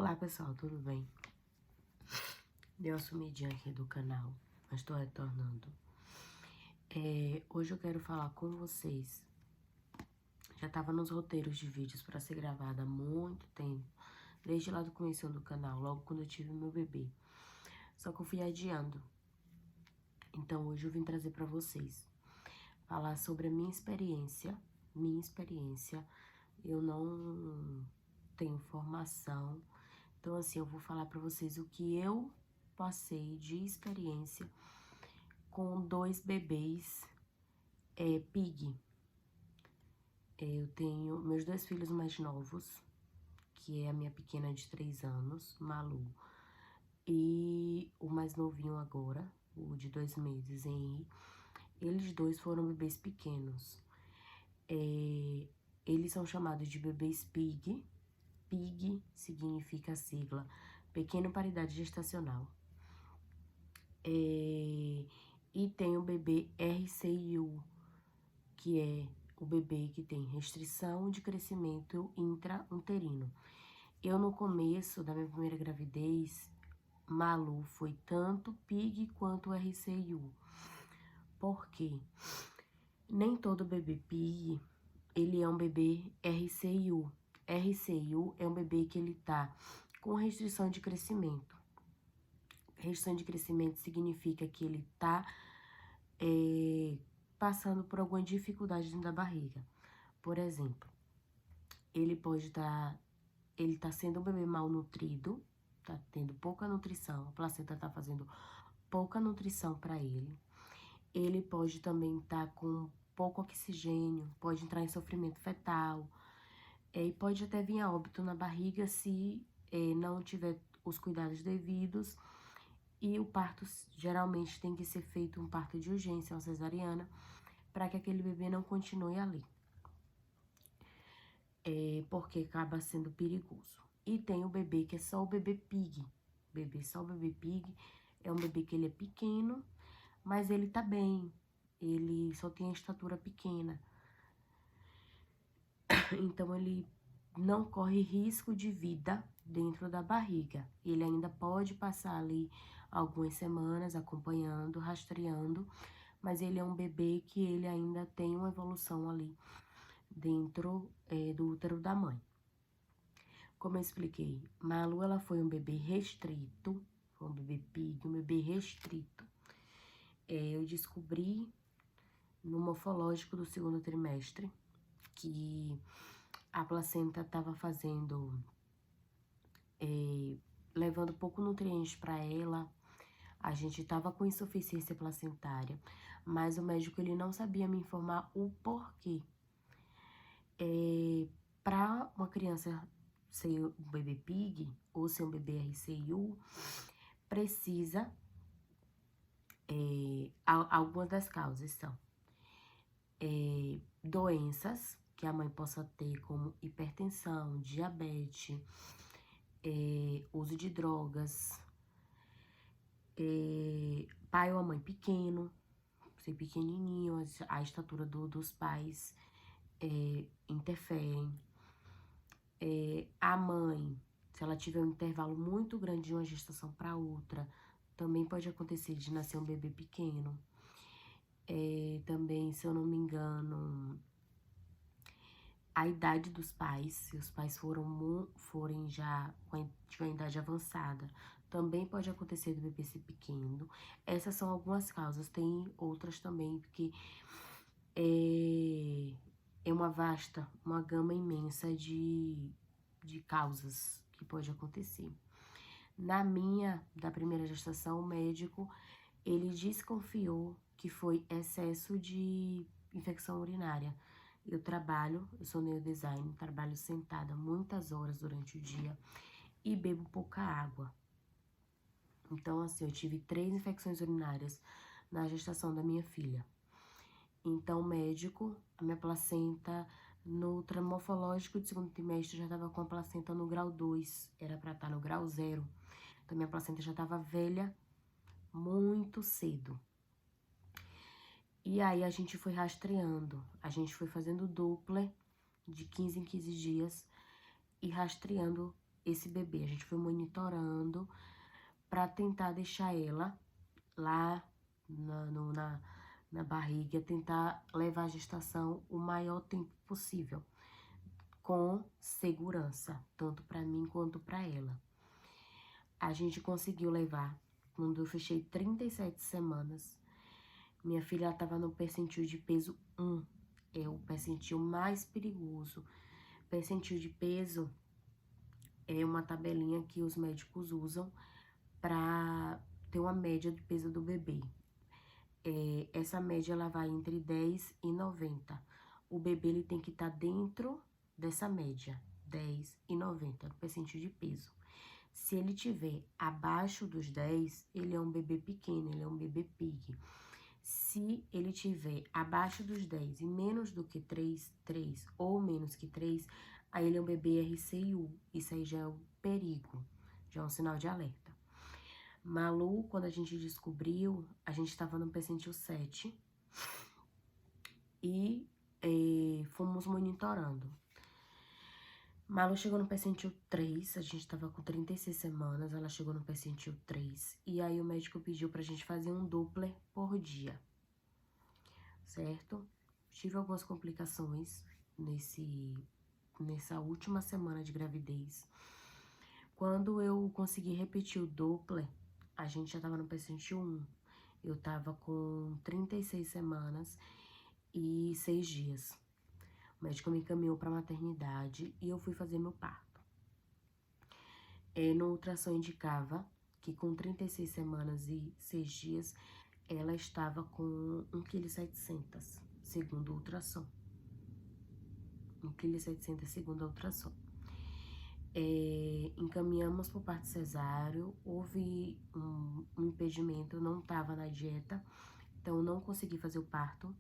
Olá pessoal, tudo bem? Deu uma sumidinha aqui do canal, mas tô retornando. Hoje eu quero falar com vocês. Já tava nos roteiros de vídeos pra ser gravada há muito tempo, desde lá do começo do canal, logo quando eu tive meu bebê. Só que eu fui adiando. Então hoje eu vim trazer pra vocês, falar sobre a minha experiência. Eu não tenho formação. Então, assim, eu vou falar pra vocês o que eu passei de experiência com 2 bebês pig. Eu tenho meus 2 filhos mais novos, que é a minha pequena de 3 anos, Malu, e o mais novinho agora, o de 2 meses, Henry. Eles dois foram bebês pequenos. Eles são chamados de bebês pig. PIG significa a sigla Pequeno para Idade Gestacional. E tem o bebê RCIU, que é o bebê que tem restrição de crescimento intrauterino. Eu, no começo da minha primeira gravidez, Malu foi tanto PIG quanto RCIU. Por quê? Nem todo bebê PIG, ele é um bebê RCIU. RCIU é um bebê que ele tá com restrição de crescimento. Restrição de crescimento significa que ele tá passando por alguma dificuldade dentro da barriga. Por exemplo, ele tá sendo um bebê malnutrido, tá tendo pouca nutrição, a placenta tá fazendo pouca nutrição para ele. Ele pode também estar com pouco oxigênio, pode entrar em sofrimento fetal, e pode até vir a óbito na barriga se não tiver os cuidados devidos. E o parto geralmente tem que ser feito um parto de urgência, uma cesariana, para que aquele bebê não continue ali. Porque acaba sendo perigoso. E tem o bebê que é só o bebê pig. Só o bebê pig é um bebê que ele é pequeno, mas ele tá bem. Ele só tem a estatura pequena. Então, ele não corre risco de vida dentro da barriga. Ele ainda pode passar ali algumas semanas acompanhando, rastreando, mas ele é um bebê que ele ainda tem uma evolução ali dentro do útero da mãe. Como eu expliquei, Malu, ela foi um bebê restrito, foi um bebê pig, um bebê restrito. Eu descobri no morfológico do 2º trimestre que a placenta estava levando pouco nutriente para ela. A gente tava com insuficiência placentária, mas o médico ele não sabia me informar o porquê. Para uma criança ser um bebê pig ou ser um bebê RCIU, precisa, algumas das causas são doenças que a mãe possa ter, como hipertensão, diabetes, uso de drogas, pai ou a mãe pequeno, ser pequenininho, a estatura dos pais interferem. A mãe, se ela tiver um intervalo muito grande de uma gestação para outra, também pode acontecer de nascer um bebê pequeno. Também, se eu não me engano, a idade dos pais, se os pais forem já tiver idade avançada, também pode acontecer do bebê ser pequeno. Essas são algumas causas, tem outras também, porque é uma gama imensa de causas que pode acontecer. Da primeira gestação, o médico, ele desconfiou que foi excesso de infecção urinária. Eu sou neodesign, trabalho sentada muitas horas durante o dia e bebo pouca água. Então, assim, eu tive 3 infecções urinárias na gestação da minha filha. Então, o médico, a minha placenta, no morfológico do 2º trimestre, já estava com a placenta no grau 2, era para estar no grau 0. Então, minha placenta já estava velha muito cedo. E aí, a gente foi rastreando, a gente foi fazendo Doppler de 15 em 15 dias e rastreando esse bebê. A gente foi monitorando para tentar deixar ela lá na barriga, tentar levar a gestação o maior tempo possível, com segurança, tanto para mim quanto para ela. A gente conseguiu levar, quando eu fechei 37 semanas, minha filha estava no percentil de peso 1, é o percentil mais perigoso. Percentil de peso é uma tabelinha que os médicos usam para ter uma média de peso do bebê. Essa média ela vai entre 10 e 90. O bebê ele tem que estar dentro dessa média, 10 e 90, percentil de peso. Se ele tiver abaixo dos 10, ele é um bebê pequeno, ele é um bebê pig. Se ele tiver abaixo dos 10 e menos do que 3 ou menos que 3, aí ele é um bebê RCIU. Isso aí já é um perigo, já é um sinal de alerta. Malu, quando a gente descobriu, a gente estava no percentil 7 e fomos monitorando. Malu chegou no percentil 3, a gente tava com 36 semanas, ela chegou no percentil 3. E aí o médico pediu pra gente fazer um Doppler por dia, certo? Tive algumas complicações nessa última semana de gravidez. Quando eu consegui repetir o Doppler, a gente já tava no percentil 1. Eu tava com 36 semanas e 6 dias. O médico me encaminhou para maternidade e eu fui fazer meu parto. No ultrassom indicava que com 36 semanas e 6 dias, ela estava com 1,7 kg, segundo o ultrassom. 1,7 kg segundo o ultrassom. Encaminhamos para o parto cesáreo, houve um impedimento, não estava na dieta, então não consegui fazer o parto.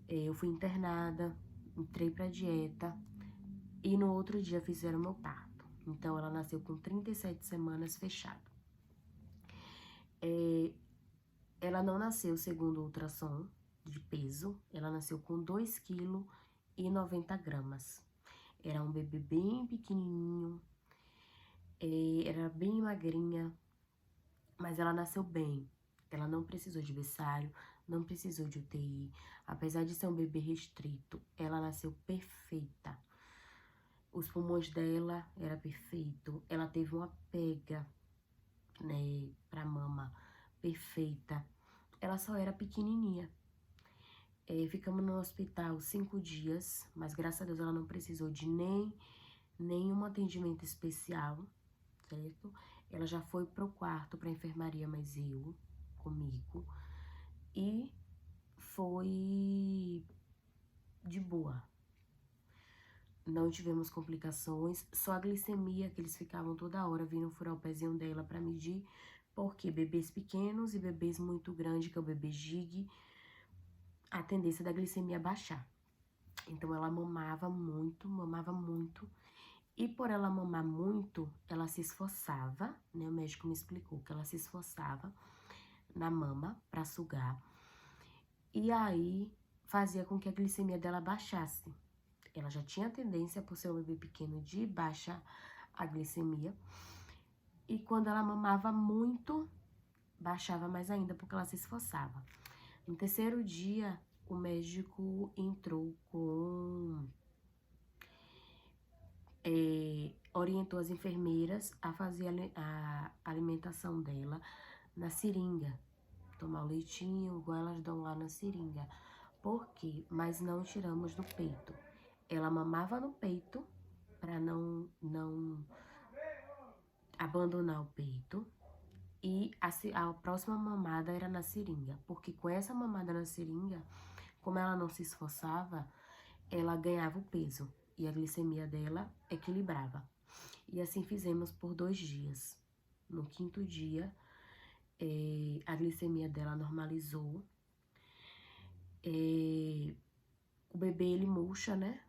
Eu fui internada, entrei pra dieta e no outro dia fizeram meu parto. Então, ela nasceu com 37 semanas fechado. Ela não nasceu segundo o ultrassom de peso, ela nasceu com 2,90 kg. Era um bebê bem pequenininho, era bem magrinha, mas ela nasceu bem. Ela não precisou de berçário, não precisou de UTI. Apesar de ser um bebê restrito, ela nasceu perfeita. Os pulmões dela era perfeito. Ela teve uma pega, né, pra mama perfeita. Ela só era pequenininha. Ficamos no hospital 5 dias, mas graças a Deus ela não precisou de nenhum atendimento especial, certo? Ela já foi pro quarto, pra enfermaria, mas eu, comigo, e foi de boa. Não tivemos complicações, só a glicemia, que eles ficavam toda hora vindo furar o pezinho dela pra medir, porque bebês pequenos e bebês muito grandes, que é o bebê gig, a tendência da glicemia baixar. Então, ela mamava muito, e por ela mamar muito, ela se esforçava, né? O médico me explicou que ela se esforçava na mama pra sugar, e aí fazia com que a glicemia dela baixasse. Ela já tinha tendência, por ser um bebê pequeno, de baixar a glicemia. E quando ela mamava muito, baixava mais ainda, porque ela se esforçava. No terceiro dia, o médico entrou orientou as enfermeiras a fazer a alimentação dela na seringa. Tomar o leitinho, igual elas dão lá na seringa. Por quê? Mas não tiramos do peito. Ela mamava no peito, para não abandonar o peito. E a próxima mamada era na seringa. Porque com essa mamada na seringa, como ela não se esforçava, ela ganhava o peso. E a glicemia dela equilibrava. E assim fizemos por 2 dias. No 5º dia, a glicemia dela normalizou. O bebê, ele murcha, né?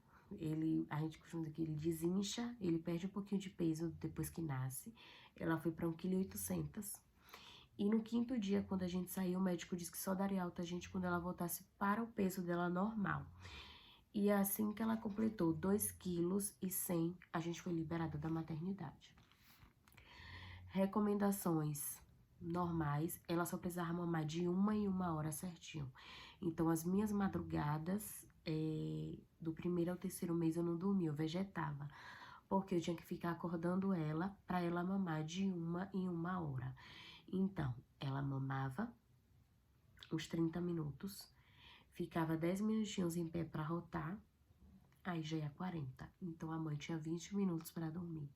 A gente costuma dizer que ele desincha, ele perde um pouquinho de peso depois que nasce. Ela foi para 1,8 kg. E no 5º dia, quando a gente saiu, o médico disse que só daria alta a gente quando ela voltasse para o peso dela normal. E assim que ela completou 2,1 kg, a gente foi liberada da maternidade. Recomendações normais, ela só precisava mamar de 1 em 1 hora certinho. Então, as minhas madrugadas, do 1º ao 3º mês eu não dormia, eu vegetava. Porque eu tinha que ficar acordando ela para ela mamar de 1 em 1 hora. Então, ela mamava uns 30 minutos, ficava 10 minutinhos em pé para rotar, aí já ia 40. Então, a mãe tinha 20 minutos para dormir.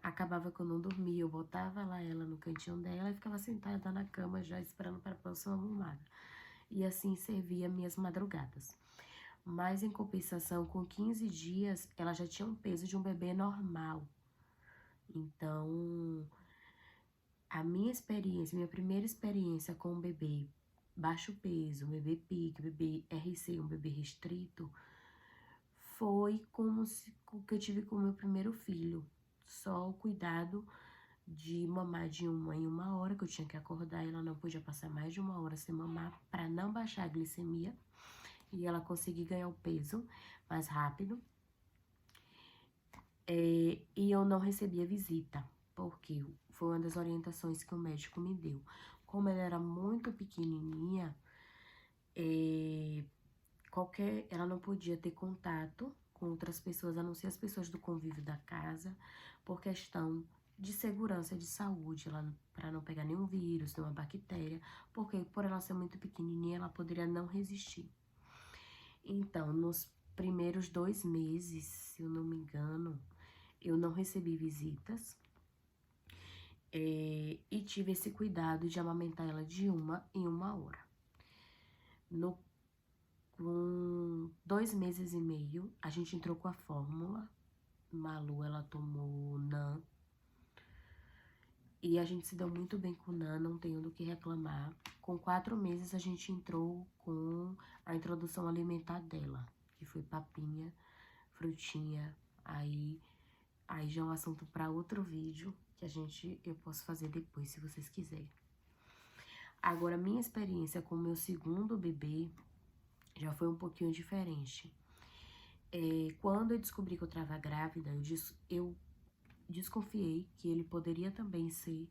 Acabava que eu não dormia, eu botava lá ela no cantinho dela e ficava sentada na cama já esperando para a próxima mamada. E assim servia minhas madrugadas. Mas em compensação, com 15 dias, ela já tinha um peso de um bebê normal. Então, a minha experiência, minha primeira experiência com um bebê baixo peso, um bebê PIG, bebê RC, um bebê restrito, foi como o que eu tive com o meu primeiro filho. Só o cuidado de mamar de 1 em 1 hora, que eu tinha que acordar, ela não podia passar mais de 1 hora sem mamar, para não baixar a glicemia e ela conseguir ganhar o peso mais rápido. E eu não recebia visita, porque foi uma das orientações que o médico me deu. Como ela era muito pequenininha, ela não podia ter contato com outras pessoas, a não ser as pessoas do convívio da casa, por questão de segurança de saúde, para não pegar nenhum vírus, nenhuma bactéria, porque por ela ser muito pequenininha, ela poderia não resistir. Então, nos primeiros 2 meses, se eu não me engano, eu não recebi visitas, e tive esse cuidado de amamentar ela de 1 em 1 hora. Com 2 meses e meio, a gente entrou com a fórmula. Malu, ela tomou NAN. E a gente se deu muito bem com NAN, não tenho do que reclamar. Com 4 meses, a gente entrou com a introdução alimentar dela, que foi papinha, frutinha. Aí já é um assunto para outro vídeo, que eu posso fazer depois, se vocês quiserem. Agora, minha experiência com o meu segundo bebê já foi um pouquinho diferente. Quando eu descobri que eu estava grávida, eu desconfiei que ele poderia também ser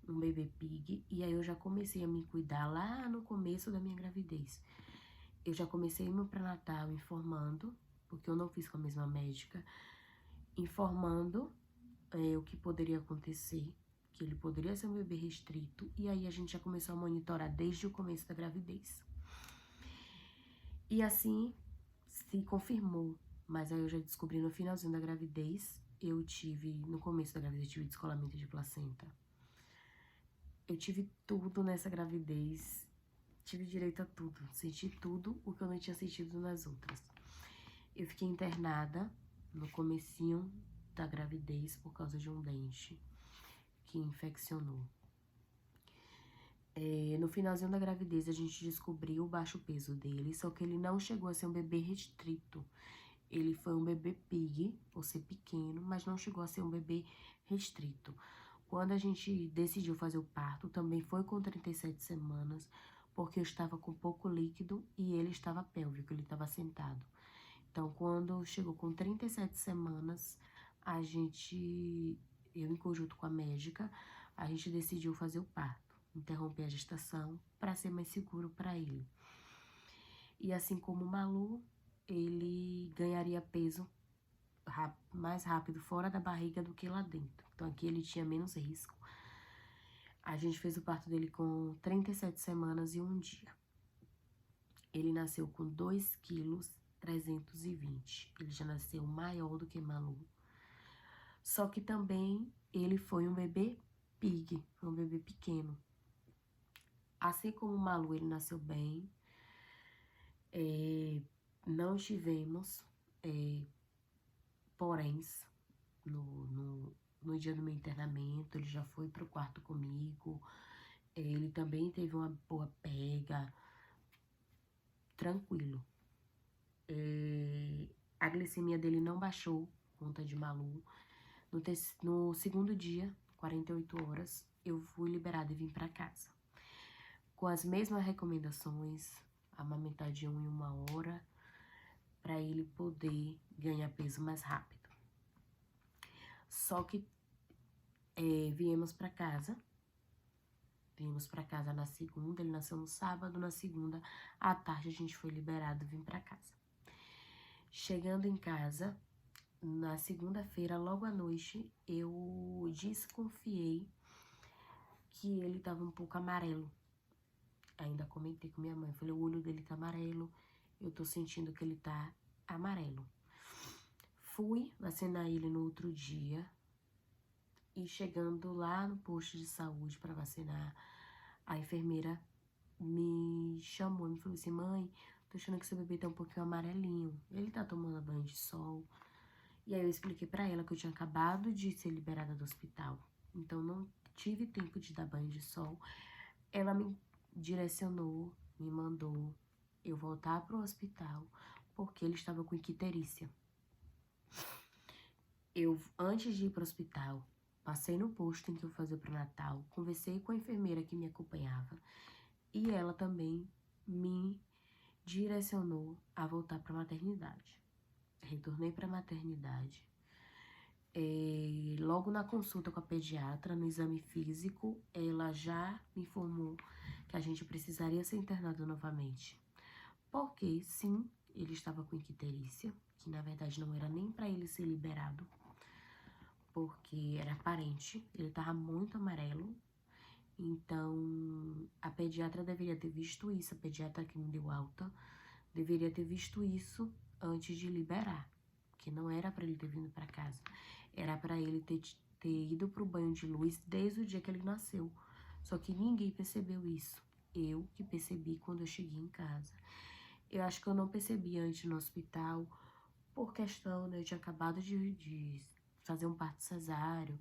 um bebê PIG, e aí eu já comecei a me cuidar lá no começo da minha gravidez. Eu já comecei meu pré-natal informando, porque eu não fiz com a mesma médica, informando o que poderia acontecer, que ele poderia ser um bebê restrito, e aí a gente já começou a monitorar desde o começo da gravidez. E assim se confirmou, mas aí eu já descobri no finalzinho da gravidez, no começo da gravidez, eu tive descolamento de placenta. Eu tive tudo nessa gravidez, tive direito a tudo, senti tudo o que eu não tinha sentido nas outras. Eu fiquei internada no comecinho da gravidez por causa de um dente que infeccionou. No finalzinho da gravidez, a gente descobriu o baixo peso dele, só que ele não chegou a ser um bebê restrito. Ele foi um bebê PIG, por ser pequeno, mas não chegou a ser um bebê restrito. Quando a gente decidiu fazer o parto, também foi com 37 semanas, porque eu estava com pouco líquido e ele estava pélvico, ele estava sentado. Então, quando chegou com 37 semanas, eu em conjunto com a médica, a gente decidiu fazer o parto, interromper a gestação para ser mais seguro para ele. E assim como o Malu, ele ganharia peso mais rápido fora da barriga do que lá dentro. Então aqui ele tinha menos risco. A gente fez o parto dele com 37 semanas e 1 dia. Ele nasceu com 2,320 kg. Ele já nasceu maior do que Malu. Só que também ele foi um bebê PIG, foi um bebê pequeno. Assim como o Malu, ele nasceu bem. Não tivemos poréns no dia do meu internamento. Ele já foi pro quarto comigo. Ele também teve uma boa pega. Tranquilo. A glicemia dele não baixou, conta de Malu. No segundo dia, 48 horas, eu fui liberada e vim para casa. Com as mesmas recomendações, amamentar de 1 em 1 hora, para ele poder ganhar peso mais rápido. Só que viemos para casa na segunda, ele nasceu no sábado, na segunda à tarde a gente foi liberado e vim para casa. Chegando em casa, na segunda-feira, logo à noite, eu desconfiei que ele tava um pouco amarelo. Ainda comentei com minha mãe, falei, o olho dele tá amarelo, eu tô sentindo que ele tá amarelo. Fui vacinar ele no outro dia e chegando lá no posto de saúde para vacinar, a enfermeira me chamou e me falou assim, mãe, tô achando que seu bebê tá um pouquinho amarelinho, ele tá tomando banho de sol. E aí eu expliquei pra ela que eu tinha acabado de ser liberada do hospital, então não tive tempo de dar banho de sol. Ela me direcionou, me mandou eu voltar pro hospital, porque ele estava com icterícia. Eu, antes de ir pro hospital, passei no posto em que eu fazia pro Natal, conversei com a enfermeira que me acompanhava, e ela também me direcionou a voltar pra maternidade. Retornei pra maternidade. Logo na consulta com a pediatra, no exame físico, ela já me informou que a gente precisaria ser internado novamente. Porque, sim, ele estava com icterícia, que na verdade não era nem para ele ser liberado, porque era aparente, ele estava muito amarelo. Então, a pediatra deveria ter visto isso, a pediatra que me deu alta, deveria ter visto isso antes de liberar, que não era para ele ter vindo para casa, era para ele ter ido pro banho de luz desde o dia que ele nasceu. Só que ninguém percebeu isso. Eu que percebi quando eu cheguei em casa. Eu acho que eu não percebi antes no hospital, por questão, né, eu tinha acabado de fazer um parto cesáreo,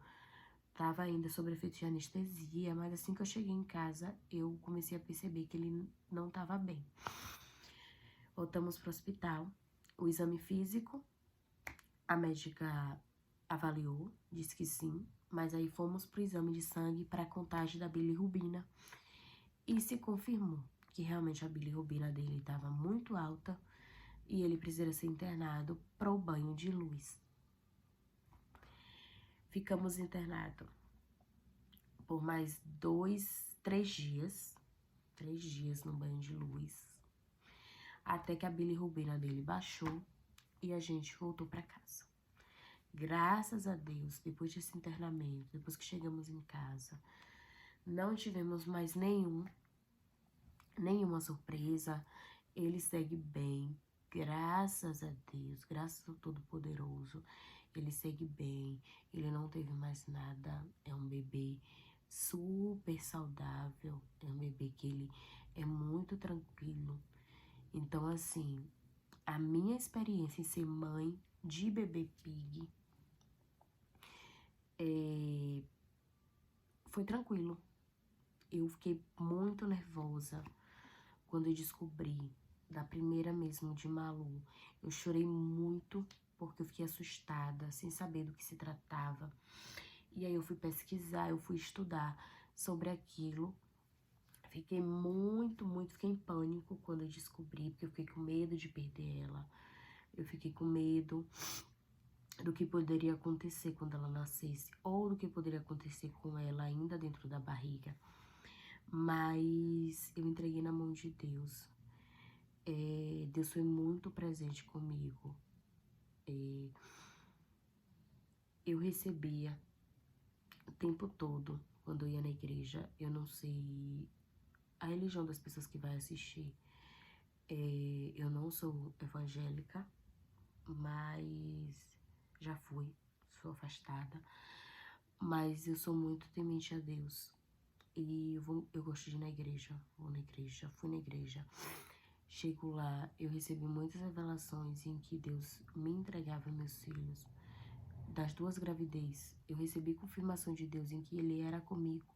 tava ainda sob efeito de anestesia, mas assim que eu cheguei em casa, eu comecei a perceber que ele não tava bem. Voltamos pro hospital, o exame físico, a médica avaliou, disse que sim, mas aí fomos pro exame de sangue para contagem da bilirrubina e se confirmou que realmente a bilirrubina dele estava muito alta e ele precisaria ser internado pro banho de luz. Ficamos internados por mais 3 dias, 3 dias no banho de luz, até que a bilirrubina dele baixou e a gente voltou para casa. Graças a Deus, depois desse internamento, depois que chegamos em casa, não tivemos mais nenhuma surpresa. Ele segue bem, graças a Deus, graças ao Todo-Poderoso. Ele segue bem, ele não teve mais nada, é um bebê super saudável, é um bebê que ele é muito tranquilo. Então, assim, a minha experiência em ser mãe de bebê pig foi tranquilo. Eu fiquei muito nervosa quando eu descobri, da primeira mesmo de Malu. Eu chorei muito porque eu fiquei assustada, sem saber do que se tratava. E aí eu fui pesquisar, eu fui estudar sobre aquilo. Fiquei fiquei em pânico quando eu descobri, porque eu fiquei com medo de perder ela. Eu fiquei com medo do que poderia acontecer quando ela nascesse, ou do que poderia acontecer com ela ainda dentro da barriga. Mas eu entreguei na mão de Deus. Deus foi muito presente comigo. Eu recebia o tempo todo, quando eu ia na igreja, eu não sei a religião das pessoas que vai assistir. Eu não sou evangélica, mas já sou afastada. Mas eu sou muito temente a Deus. E eu gosto de ir na igreja, vou na igreja, fui na igreja. Chego lá, eu recebi muitas revelações em que Deus me entregava meus filhos. Das 2 gravidez, eu recebi confirmação de Deus em que Ele era comigo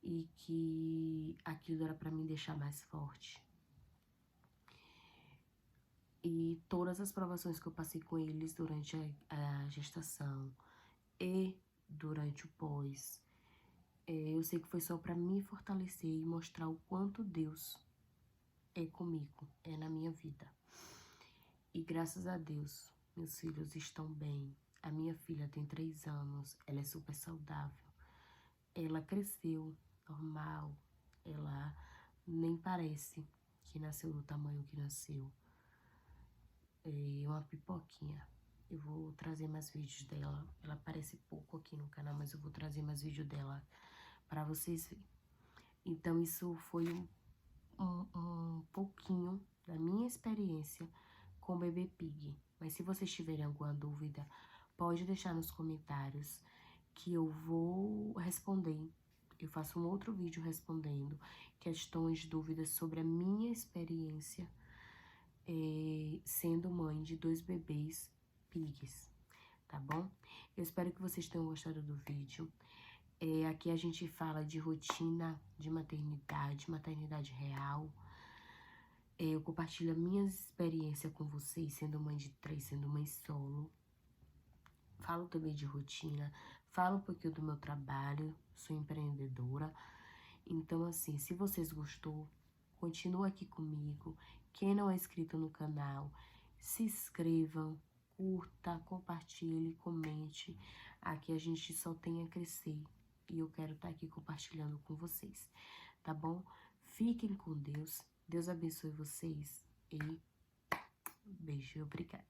e que aquilo era para me deixar mais forte. E todas as provações que eu passei com eles durante a gestação e durante o pós, eu sei que foi só para me fortalecer e mostrar o quanto Deus é comigo, é na minha vida. E graças a Deus, meus filhos estão bem. A minha filha tem 3 anos, ela é super saudável. Ela cresceu normal, ela nem parece que nasceu do tamanho que nasceu. É uma pipoquinha. Eu vou trazer mais vídeos dela. Ela aparece pouco aqui no canal, mas eu vou trazer mais vídeo dela pra vocês verem. Então, isso foi um pouquinho da minha experiência com o bebê Pig. Mas se vocês tiverem alguma dúvida, pode deixar nos comentários que eu vou responder. Eu faço um outro vídeo respondendo questões, dúvidas sobre a minha experiência sendo mãe de 2 bebês pigs, tá bom? Eu espero que vocês tenham gostado do vídeo. Aqui a gente fala de rotina de maternidade, maternidade real. Eu compartilho a minha experiência com vocês, sendo mãe de 3, sendo mãe solo. Falo também de rotina, falo um pouquinho do meu trabalho, sou empreendedora. Então, assim, se vocês gostou, continua aqui comigo. Quem não é inscrito no canal, se inscrevam, curta, compartilhe, comente. Aqui a gente só tem a crescer e eu quero estar aqui compartilhando com vocês, tá bom? Fiquem com Deus, Deus abençoe vocês e beijo e obrigada.